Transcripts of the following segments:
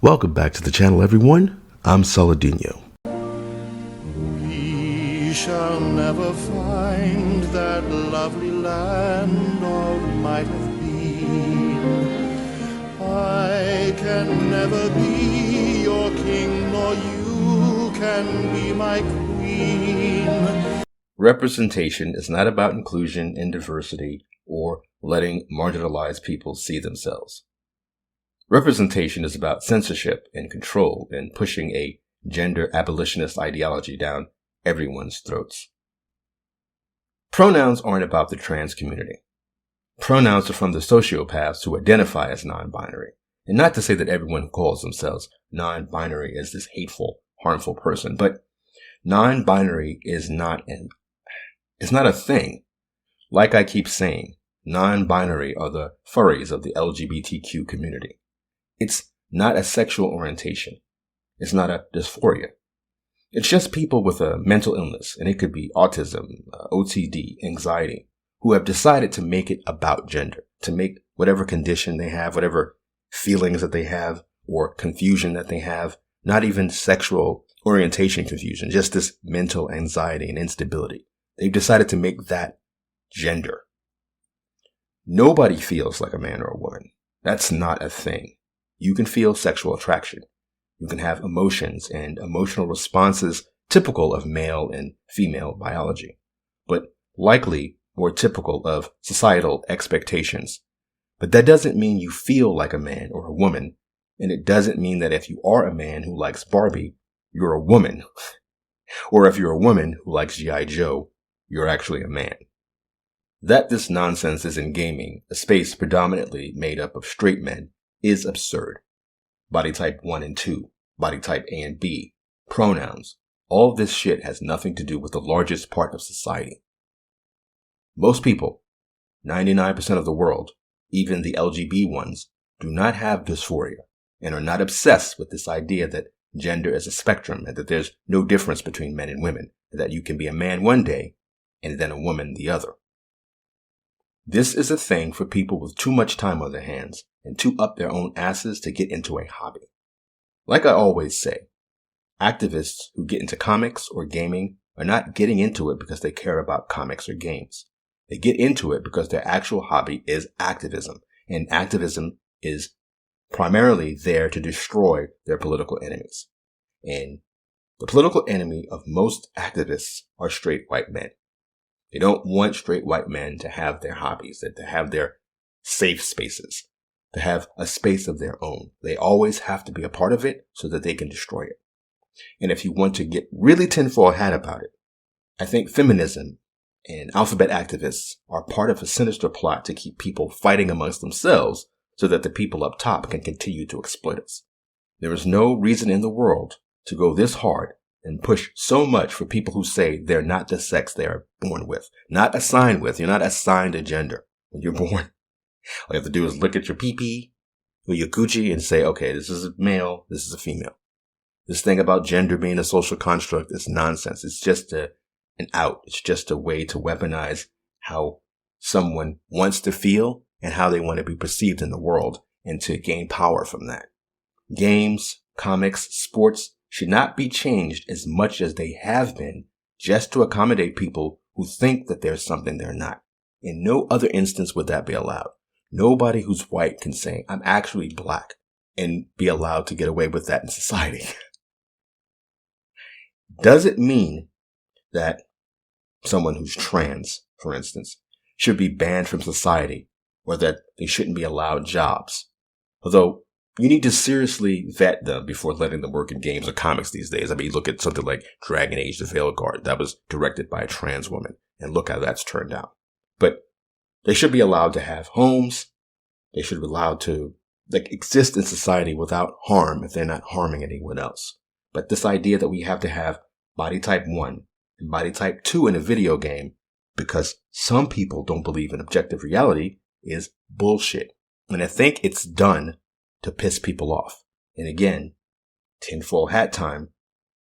Welcome back to the channel, everyone. I'm Saladino. We shall never find that lovely land of might have been. I can never be your king, nor you can be my queen. Representation is not about inclusion and diversity or letting marginalized people see themselves. Representation is about censorship and control and pushing a gender abolitionist ideology down everyone's throats. Pronouns aren't about the trans community. Pronouns are from the sociopaths who identify as non-binary. And not to say that everyone who calls themselves non-binary is this hateful, harmful person, but non-binary is not a thing. Like I keep saying, non-binary are the furries of the LGBTQ community. It's not a sexual orientation. It's not a dysphoria. It's just people with a mental illness, and it could be autism, OCD, anxiety, who have decided to make it about gender, to make whatever condition they have, whatever feelings that they have, or confusion that they have, not even sexual orientation confusion, just this mental anxiety and instability. They've decided to make that gender. Nobody feels like a man or a woman. That's not a thing. You can feel sexual attraction. You can have emotions and emotional responses typical of male and female biology, but likely more typical of societal expectations. But that doesn't mean you feel like a man or a woman, and it doesn't mean that if you are a man who likes Barbie, you're a woman. Or if you're a woman who likes G.I. Joe, you're actually a man. That this nonsense is in gaming, a space predominantly made up of straight men, is absurd. Body type 1 and 2, body type A and B, pronouns, all this shit has nothing to do with the largest part of society. Most people, 99% of the world, even the LGB ones, do not have dysphoria and are not obsessed with this idea that gender is a spectrum and that there's no difference between men and women, and that you can be a man one day and then a woman the other. This is a thing for people with too much time on their hands and too up their own asses to get into a hobby. Like I always say, activists who get into comics or gaming are not getting into it because they care about comics or games. They get into it because their actual hobby is activism, and activism is primarily there to destroy their political enemies. And the political enemy of most activists are straight white men. They don't want straight white men to have their hobbies, to have their safe spaces, to have a space of their own. They always have to be a part of it so that they can destroy it. And if you want to get really tinfoil hat about it, I think feminism and alphabet activists are part of a sinister plot to keep people fighting amongst themselves so that the people up top can continue to exploit us. There is no reason in the world to go this hard and push so much for people who say they're not the sex they are born with, not assigned with. You're not assigned a gender when you're born. All you have to do is look at your pee-pee or your coochie and say, okay, this is a male, this is a female. This thing about gender being a social construct is nonsense. It's just an out. It's just a way to weaponize how someone wants to feel and how they want to be perceived in the world and to gain power from that. Games, comics, sports should not be changed as much as they have been just to accommodate people who think that there's something they're not. In no other instance would that be allowed. Nobody who's white can say, I'm actually black, and be allowed to get away with that in society. Does it mean that someone who's trans, for instance, should be banned from society or that they shouldn't be allowed jobs? Although you need to seriously vet them before letting them work in games or comics these days. I mean, look at something like Dragon Age: The Veilguard. That was directed by a trans woman, and look how that's turned out. But they should be allowed to have homes. They should be allowed to exist in society without harm if they're not harming anyone else. But this idea that we have to have body type 1 and body type 2 in a video game because some people don't believe in objective reality is bullshit. And I think it's done to piss people off. And again, tinfoil hat time.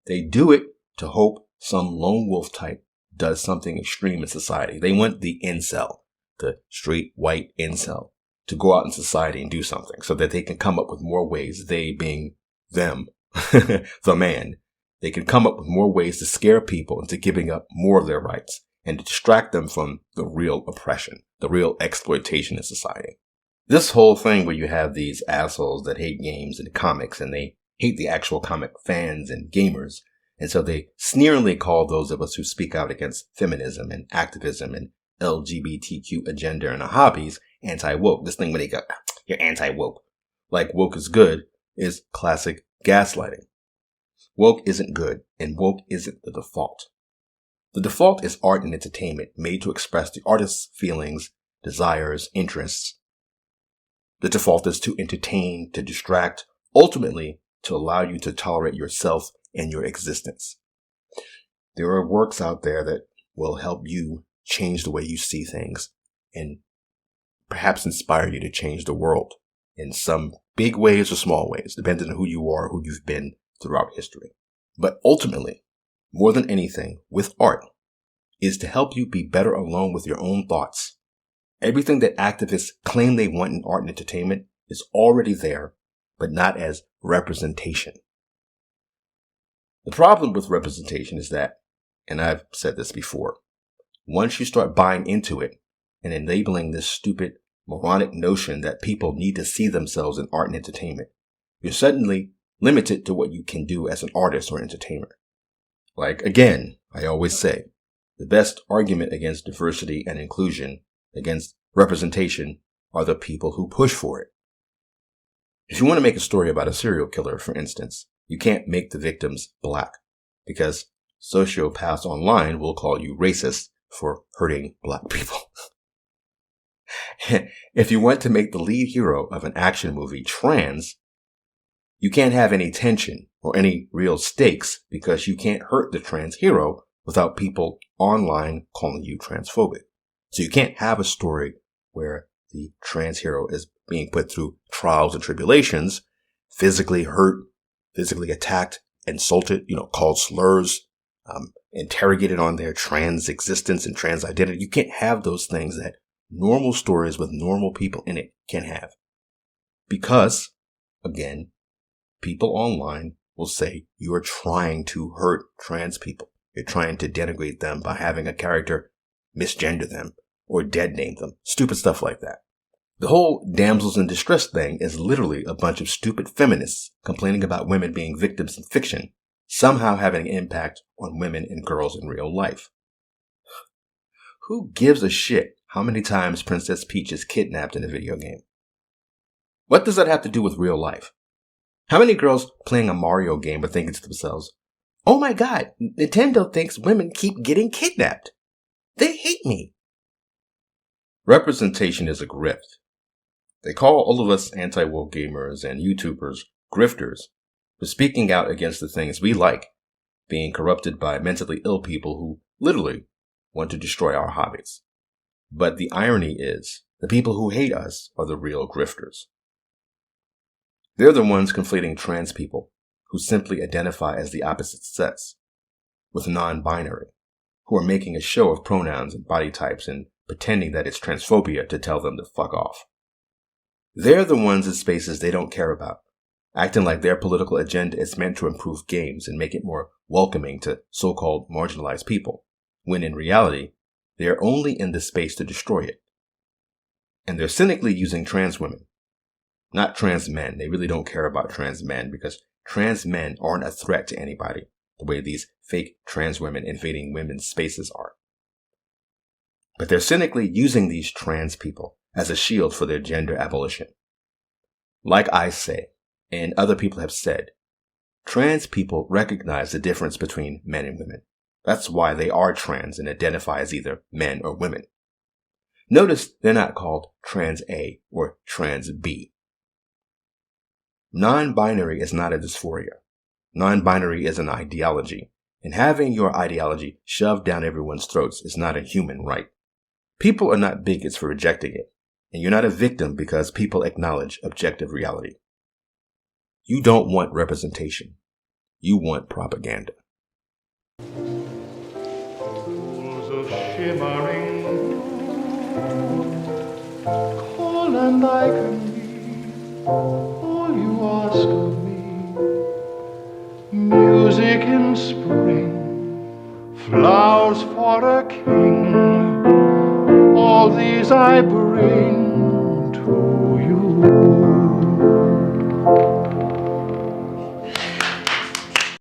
They do it to hope some lone wolf type does something extreme in society. They want the incel, the straight white incel, to go out in society and do something so that they can come up with more ways, they being them, the man, they can come up with more ways to scare people into giving up more of their rights and to distract them from the real oppression, the real exploitation in society. This whole thing where you have these assholes that hate games and comics and they hate the actual comic fans and gamers, and so they sneeringly call those of us who speak out against feminism and activism and LGBTQ agenda and our hobbies anti-woke. This thing when they go, you're anti-woke. Like woke is good is classic gaslighting. Woke isn't good, and woke isn't the default. The default is art and entertainment made to express the artist's feelings, desires, interests. The default is to entertain, to distract, ultimately to allow you to tolerate yourself and your existence. There are works out there that will help you change the way you see things and perhaps inspire you to change the world in some big ways or small ways, depending on who you are, who you've been throughout history. But ultimately, more than anything, with art, is to help you be better alone with your own thoughts. Everything that activists claim they want in art and entertainment is already there, but not as representation. The problem with representation is that, and I've said this before, once you start buying into it and enabling this stupid, moronic notion that people need to see themselves in art and entertainment, you're suddenly limited to what you can do as an artist or entertainer. Like, again, I always say, the best argument against diversity and inclusion, against representation, are the people who push for it. If you want to make a story about a serial killer, for instance, you can't make the victims black, because sociopaths online will call you racist for hurting black people. If you want to make the lead hero of an action movie trans, you can't have any tension or any real stakes because you can't hurt the trans hero without people online calling you transphobic. So you can't have a story where the trans hero is being put through trials and tribulations, physically hurt, physically attacked, insulted, called slurs, interrogated on their trans existence and trans identity. You can't have those things that normal stories with normal people in it can have. Because, again, people online will say you are trying to hurt trans people. You're trying to denigrate them by having a character misgender them or dead name them. Stupid stuff like that. The whole damsels in distress thing is literally a bunch of stupid feminists complaining about women being victims in fiction, somehow having an impact on women and girls in real life. Who gives a shit how many times Princess Peach is kidnapped in a video game? What does that have to do with real life? How many girls playing a Mario game are thinking to themselves, oh my god, Nintendo thinks women keep getting kidnapped. They hate me. Representation is a grift. They call all of us anti-woke gamers and YouTubers grifters for speaking out against the things we like, being corrupted by mentally ill people who literally want to destroy our hobbies. But the irony is, the people who hate us are the real grifters. They're the ones conflating trans people who simply identify as the opposite sex with non-binary, who are making a show of pronouns and body types and pretending that it's transphobia to tell them to fuck off. They're the ones in spaces they don't care about, acting like their political agenda is meant to improve games and make it more welcoming to so-called marginalized people, when in reality, they're only in the space to destroy it. And they're cynically using trans women, not trans men. They really don't care about trans men because trans men aren't a threat to anybody the way these fake trans women invading women's spaces are. But they're cynically using these trans people as a shield for their gender abolition. Like I say, and other people have said, trans people recognize the difference between men and women. That's why they are trans and identify as either men or women. Notice they're not called trans A or trans B. Non-binary is not a dysphoria. Non-binary is an ideology, and having your ideology shoved down everyone's throats is not a human right. People are not bigots for rejecting it, and you're not a victim because people acknowledge objective reality. You don't want representation. You want propaganda. Pools of shimmering call and I can be all you ask of me. flowers for a king, all these I bring to you.